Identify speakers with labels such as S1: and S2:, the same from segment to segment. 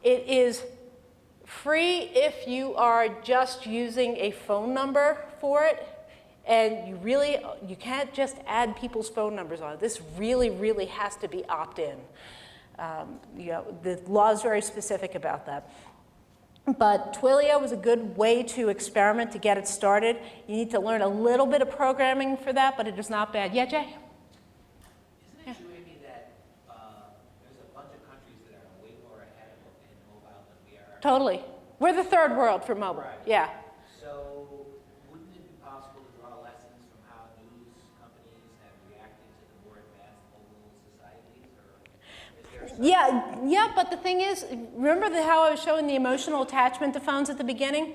S1: It is free if you are just using a phone number for it, and you can't just add people's phone numbers on it. This really, really has to be opt-in. The law is very specific about that. But Twilio is a good way to experiment to get it started. You need to learn a little bit of programming for that, but it is not bad. Yeah, Jay?
S2: Isn't it true, Amy, that there's a bunch of countries that are way more ahead in mobile than we are?
S1: Totally. We're the third world for mobile.
S2: Right.
S1: Yeah.
S2: So wouldn't it be possible to draw lessons from how news companies have reacted to the more advanced mobile societies? Or is there
S1: Yeah, but the thing is, remember how I was showing the emotional attachment to phones at the beginning?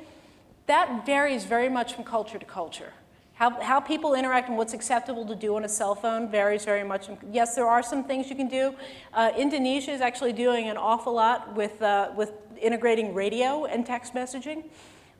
S1: That varies very much from culture to culture. How people interact and what's acceptable to do on a cell phone varies very much. Yes, there are some things you can do. Indonesia is actually doing an awful lot with integrating radio and text messaging,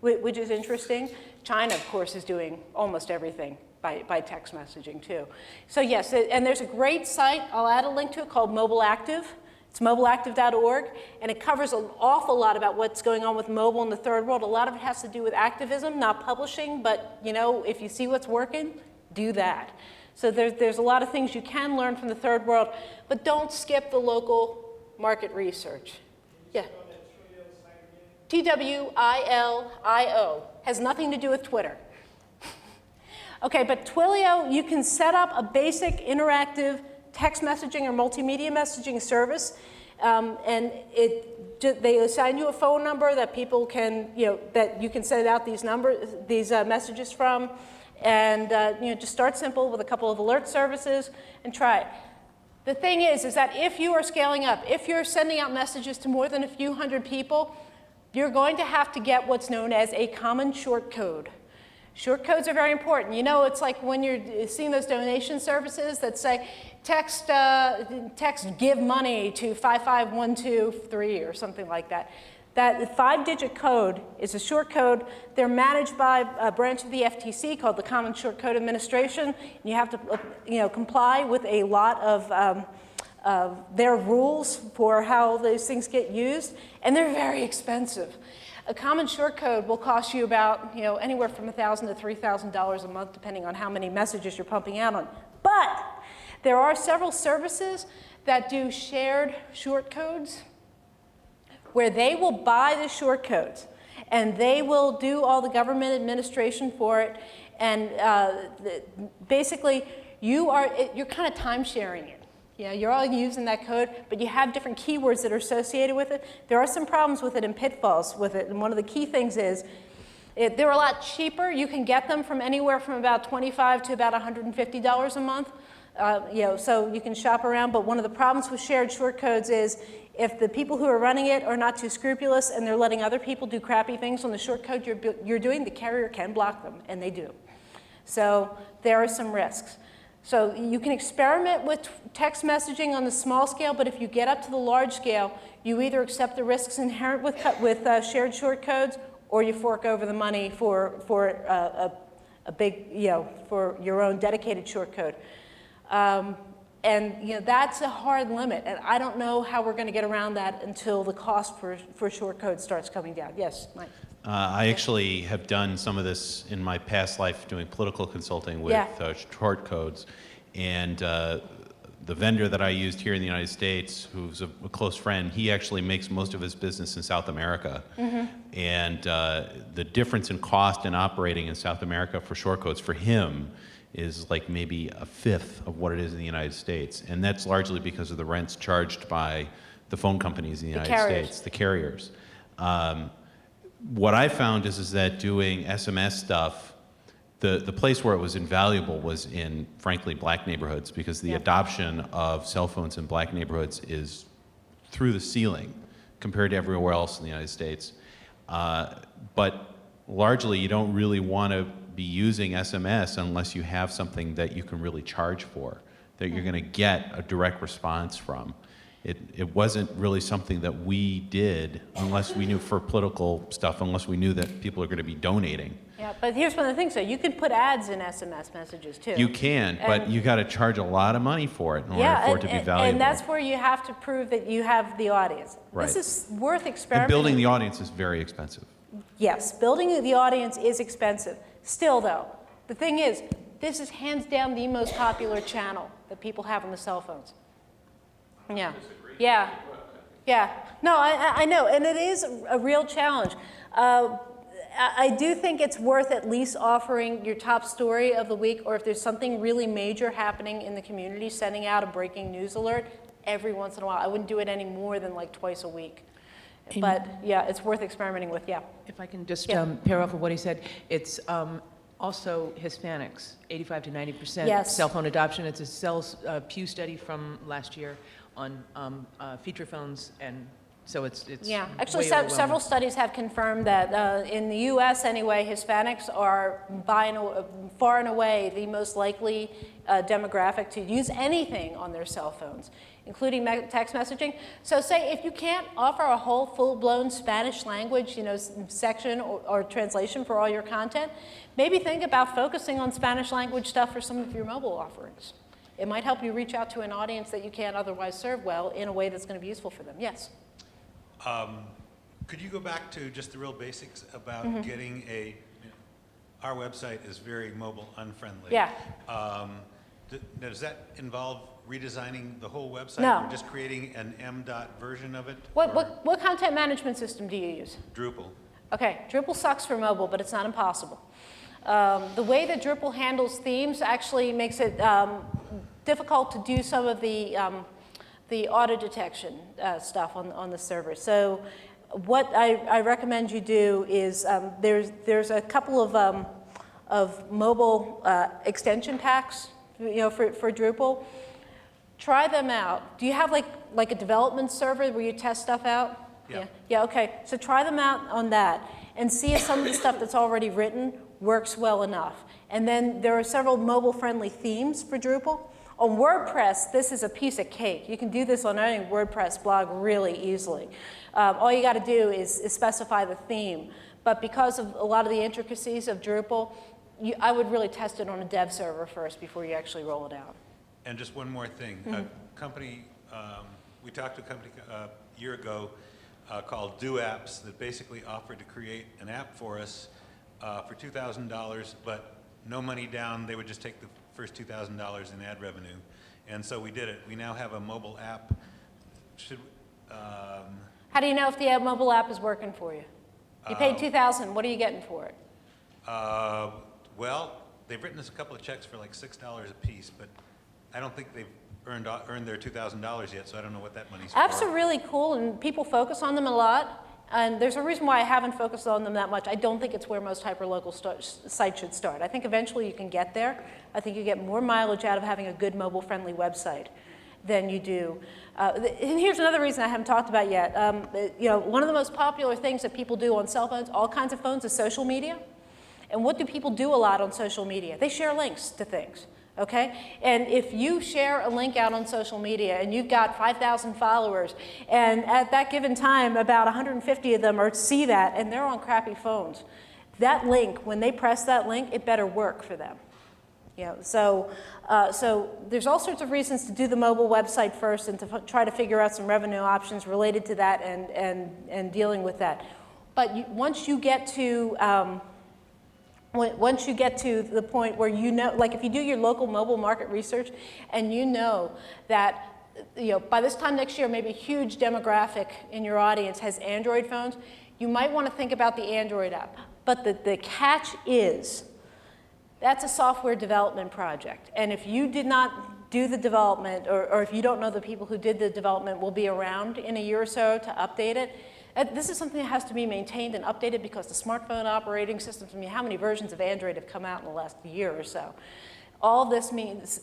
S1: which is interesting. China, of course, is doing almost everything by text messaging, too. So yes, and there's a great site, I'll add a link to it, called Mobile Active. It's mobileactive.org, and it covers an awful lot about what's going on with mobile in the third world. A lot of it has to do with activism, not publishing, but if you see what's working, do that. So there's a lot of things you can learn from the third world, but don't skip the local market research. Yeah. TWILIO. Has nothing to do with Twitter. Okay, but Twilio, you can set up a basic interactive text messaging or multimedia messaging service, and they assign you a phone number that people can, that you can send out these messages from, and just start simple with a couple of alert services and try it. The thing is that if you are scaling up, if you're sending out messages to more than a few hundred people, you're going to have to get what's known as a common short code. Short codes are very important. It's like when you're seeing those donation services that say, text give money to 55123 or something like that. That 5-digit code is a short code. They're managed by a branch of the FTC called the Common Short Code Administration. And you have to comply with a lot of their rules for how those things get used, and they're very expensive. A common short code will cost you about anywhere from $1,000 to $3,000 a month, depending on how many messages you're pumping out on. But there are several services that do shared short codes, where they will buy the short codes, and they will do all the government administration for it. And basically, you're kind of time sharing it. You're all using that code, but you have different keywords that are associated with it. There are some problems with it and pitfalls with it, and one of the key things is they're a lot cheaper. You can get them from anywhere from about $25 to about $150 a month. So you can shop around, but one of the problems with shared short codes is if the people who are running it are not too scrupulous and they're letting other people do crappy things on the short code you're doing, the carrier can block them, and they do. So there are some risks. So you can experiment with text messaging on the small scale, but if you get up to the large scale, you either accept the risks inherent with shared short codes, or you fork over the money for a big, for your own dedicated short code. And that's a hard limit, and I don't know how we're going to get around that until the cost for short code starts coming down. Yes, Mike.
S3: I actually have done some of this in my past life doing political consulting with short codes, and the vendor that I used here in the United States, who's a close friend, he actually makes most of his business in South America. Mm-hmm. And the difference in cost in operating in South America for short codes for him is like maybe a fifth of what it is in the United States. And that's largely because of the rents charged by the phone companies in the United States, the carriers. What I found is that doing SMS stuff, the place where it was invaluable was in, frankly, black neighborhoods, because the adoption of cell phones in black neighborhoods is through the ceiling compared to everywhere else in the United States. But largely, you don't really want to be using SMS unless you have something that you can really charge for, that you're going to get a direct response from. It wasn't really something that we did unless we knew for political stuff, unless we knew that people are going to be donating.
S1: Yeah, but here's one of the things, though. You can put ads in SMS messages, too.
S3: You can, but you got to charge a lot of money for it in order for it to be valuable.
S1: And that's where you have to prove that you have the audience.
S3: Right.
S1: This is worth
S3: And
S1: experimenting.
S3: building the audience is very expensive.
S1: Yes, building the audience is expensive. Still, though, the thing is, this is hands down the most popular channel that people have on the cell phones. Yeah, yeah, yeah. No, I know, and it is a real challenge. I do think it's worth at least offering your top story of the week, or if there's something really major happening in the community, sending out a breaking news alert every once in a while. I wouldn't do it any more than like twice a week. But yeah, it's worth experimenting with, yeah.
S4: If I can just
S1: Yeah.
S4: pair off of what he said, it's also Hispanics, 85 to 90%
S1: Yes.
S4: cell phone adoption. It's a Pew study from last year on feature phones, and so it's
S1: Yeah, actually
S4: way
S1: several
S4: overwhelming.
S1: studies have confirmed that in the US anyway, Hispanics are far and away the most likely demographic to use anything on their cell phones, including text messaging. So say if you can't offer a whole full-blown Spanish language, section or translation for all your content, maybe think about focusing on Spanish language stuff for some of your mobile offerings. It might help you reach out to an audience that you can't otherwise serve well in a way that's going to be useful for them. Yes?
S5: Could you go back to just the real basics about getting our website is very mobile unfriendly.
S1: Yeah.
S5: Does that involve redesigning the whole website?
S1: No.
S5: Or just creating an M.dot version of it?
S1: What,
S5: or
S1: what content management system do you use?
S5: Drupal.
S1: Okay, Drupal sucks for mobile, but it's not impossible. The way that Drupal handles themes actually makes it difficult to do some of the auto detection stuff on the server. So what I recommend you do is there's a couple of mobile extension packs, for Drupal. Try them out. Do you have like a development server where you test stuff out?
S5: Yeah.
S1: Yeah, okay. So try them out on that and see if some of the stuff that's already written works well enough. And then there are several mobile-friendly themes for Drupal. On WordPress, this is a piece of cake. You can do this on any WordPress blog really easily. All you got to do is specify the theme. But because of a lot of the intricacies of Drupal, I would really test it on a dev server first before you actually roll it out.
S5: And just one more thing. A company, we talked to a company a year ago called Do Apps that basically offered to create an app for us for $2,000, but no money down. They would just take the first $2,000 in ad revenue. And so we did it. We now have a mobile app.
S1: How do you know if the mobile app is working for you? You paid $2,000. What are you getting for it?
S5: Well, they've written us a couple of checks for like $6 a piece, but I don't think they've earned their $2,000 yet, so I don't know what that money's
S1: Apps
S5: for.
S1: are really cool, and people focus on them a lot. And there's a reason why I haven't focused on them that much. I don't think it's where most hyperlocal sites should start. I think eventually you can get there. I think you get more mileage out of having a good mobile-friendly website than you do. And here's another reason I haven't talked about yet. One of the most popular things that people do on cell phones, all kinds of phones, is social media. And what do people do a lot on social media? They share links to things. Okay? And if you share a link out on social media and you've got 5,000 followers, and at that given time, about 150 of them see that, and they're on crappy phones, that link, when they press that link, it better work for them. So there's all sorts of reasons to do the mobile website first and to try to figure out some revenue options related to that and dealing with that. But once you get to the point where like if you do your local mobile market research and you know that by this time next year maybe a huge demographic in your audience has Android phones, you might want to think about the Android app. But the catch is that's a software development project. And if you did not do the development, or if you don't know the people who did the development will be around in a year or so to update it, this is something that has to be maintained and updated because the smartphone operating systems, how many versions of Android have come out in the last year or so? All this means,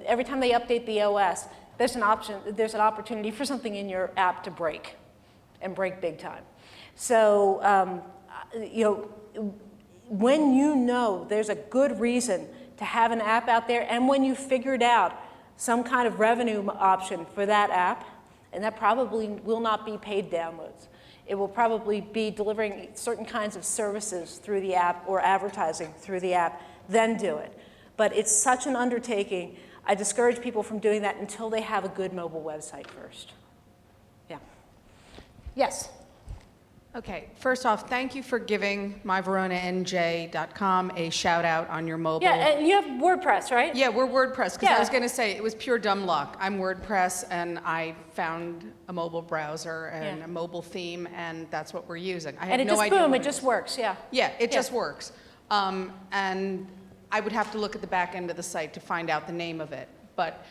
S1: every time they update the OS, there's an opportunity for something in your app to break, and break big time. So, when you know there's a good reason to have an app out there, and when you figured out some kind of revenue option for that app, and that probably will not be paid downloads. It will probably be delivering certain kinds of services through the app or advertising through the app, then do it. But it's such an undertaking. I discourage people from doing that until they have a good mobile website first. Yeah. Yes?
S6: Okay, first off, thank you for giving myveronanj.com a shout out on your mobile.
S1: Yeah, and you have WordPress, right?
S6: Yeah, we're WordPress, because
S1: Yeah.
S6: I was going to say, it was pure dumb luck. I'm WordPress, and I found a mobile browser and
S1: Yeah.
S6: a mobile theme, and that's what we're using. I
S1: And
S6: had
S1: it
S6: no
S1: just,
S6: idea
S1: boom,
S6: what
S1: it just works, yeah.
S6: Yeah, it
S1: Yeah.
S6: just works. And I would have to look at the back end of the site to find out the name of it. But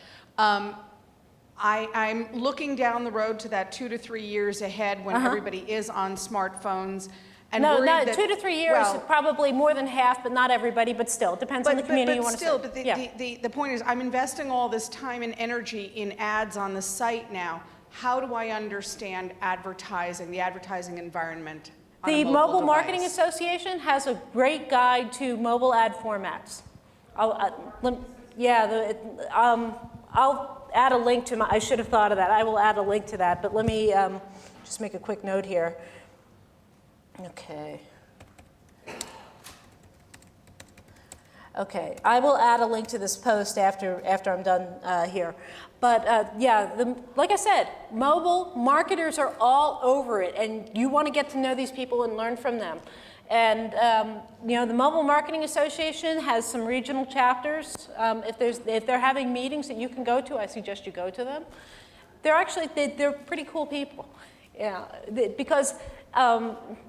S6: I'm looking down the road to that 2 to 3 years ahead when everybody is on smartphones. And
S1: No,
S6: worried
S1: no,
S6: that,
S1: 2 to 3 years,
S6: well,
S1: probably more than half, but not everybody, but still, it depends on the community you want to
S6: still,
S1: serve.
S6: but
S1: Yeah.
S6: the point is, I'm investing all this time and energy in ads on the site now. How do I understand advertising, the advertising environment on a
S1: The
S6: mobile
S1: Mobile Marketing
S6: device?
S1: Association has a great guide to mobile ad formats. I'll add a link to I should have thought of that. I will add a link to that, but let me just make a quick note here. Okay. Okay, I will add a link to this post after I'm done here. But yeah, like I said, mobile marketers are all over it, and you want to get to know these people and learn from them. And you know, the Mobile Marketing Association has some regional chapters. If they're having meetings that you can go to, I suggest you go to them. They're pretty cool people. Yeah, because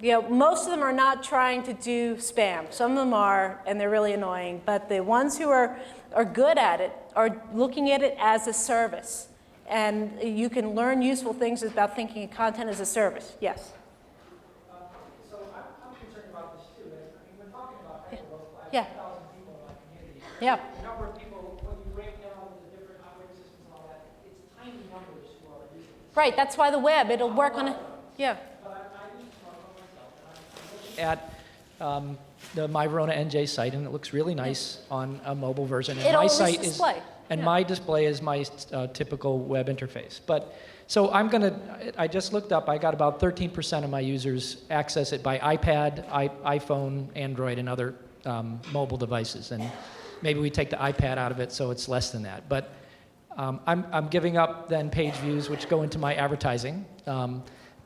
S1: you know, most of them are not trying to do spam. Some of them are, and they're really annoying. But the ones who are good at it are looking at it as a service, and you can learn useful things about thinking of content as a service. Yes.
S7: So I'm concerned about this too. I mean, we're talking about hyperlocal,
S1: Yeah.
S7: 5,000 people in my community.
S1: Yeah.
S7: The number of people, when you break down the different operating systems and all that, it's tiny numbers who are using it.
S1: Right. That's why the web. It'll work on it. Yeah.
S7: But I use smartphone myself, and I'm looking
S8: at the My Verona NJ site, and it looks really nice on a mobile version. And
S1: It'll
S8: my
S1: always
S8: site
S1: display.
S8: and
S1: Yeah.
S8: my display is my typical web interface. But so I just looked up. I got about 13% of my users access it by iPad, iPhone, Android, and other mobile devices. And maybe we take the iPad out of it, so it's less than that. But I'm giving up then page views, which go into my advertising.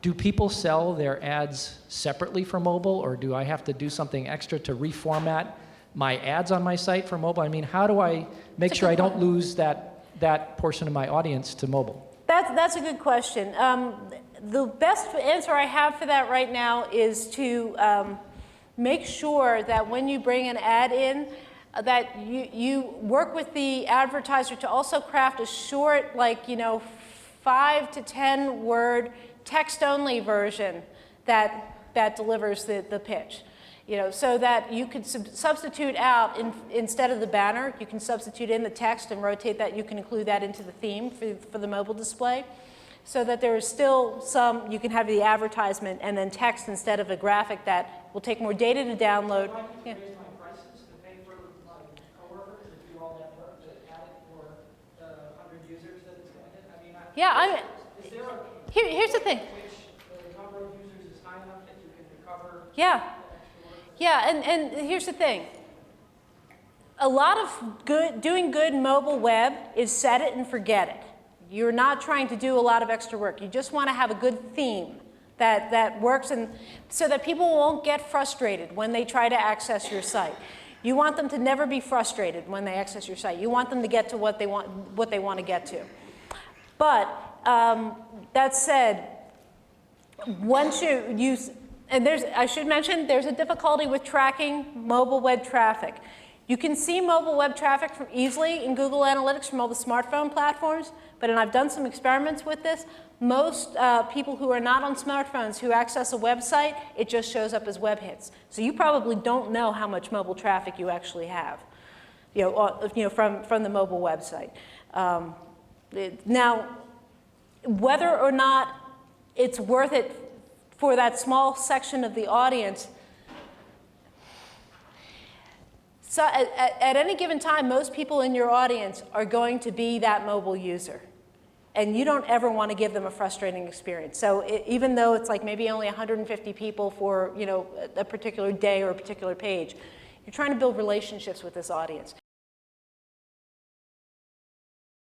S8: Do people sell their ads separately for mobile, or do I have to do something extra to reformat my ads on my site for mobile? I mean, how do I make sure I don't lose that portion of my audience to mobile?
S1: That's a good question. The best answer I have for that right now is to make sure that when you bring an ad in, that you work with the advertiser to also craft a short, like, 5 to 10 word text-only version that delivers the pitch. So that you could substitute out, instead of the banner, you can substitute in the text and rotate that. You can include that into the theme for the mobile display, so that there is still some, you can have the advertisement and then text instead of a graphic that will take more data to download. Yeah.
S7: raise my prices to pay for my coworkers to do all that work, to add it for the 100 users that it's going to hit. I mean,
S1: Yeah,
S7: is there a
S1: here's the thing.
S7: which the number of users is high enough that you can recover?
S1: Yeah. Yeah, and here's the thing. A lot of doing good mobile web is set it and forget it. You're not trying to do a lot of extra work. You just want to have a good theme that works, and so that people won't get frustrated when they try to access your site. You want them to never be frustrated when they access your site. You want them to get to what they want to get to. But that said, once you use, and I should mention, there's a difficulty with tracking mobile web traffic. You can see mobile web traffic easily in Google Analytics from all the smartphone platforms, but, and I've done some experiments with this, most people who are not on smartphones who access a website, it just shows up as web hits. So you probably don't know how much mobile traffic you actually have, from the mobile website. Now, whether or not it's worth it for that small section of the audience. So at any given time, most people in your audience are going to be that mobile user. and you don't ever want to give them a frustrating experience. So even though it's like maybe only 150 people for, you know, a particular day or a particular page, you're trying to build relationships with this audience.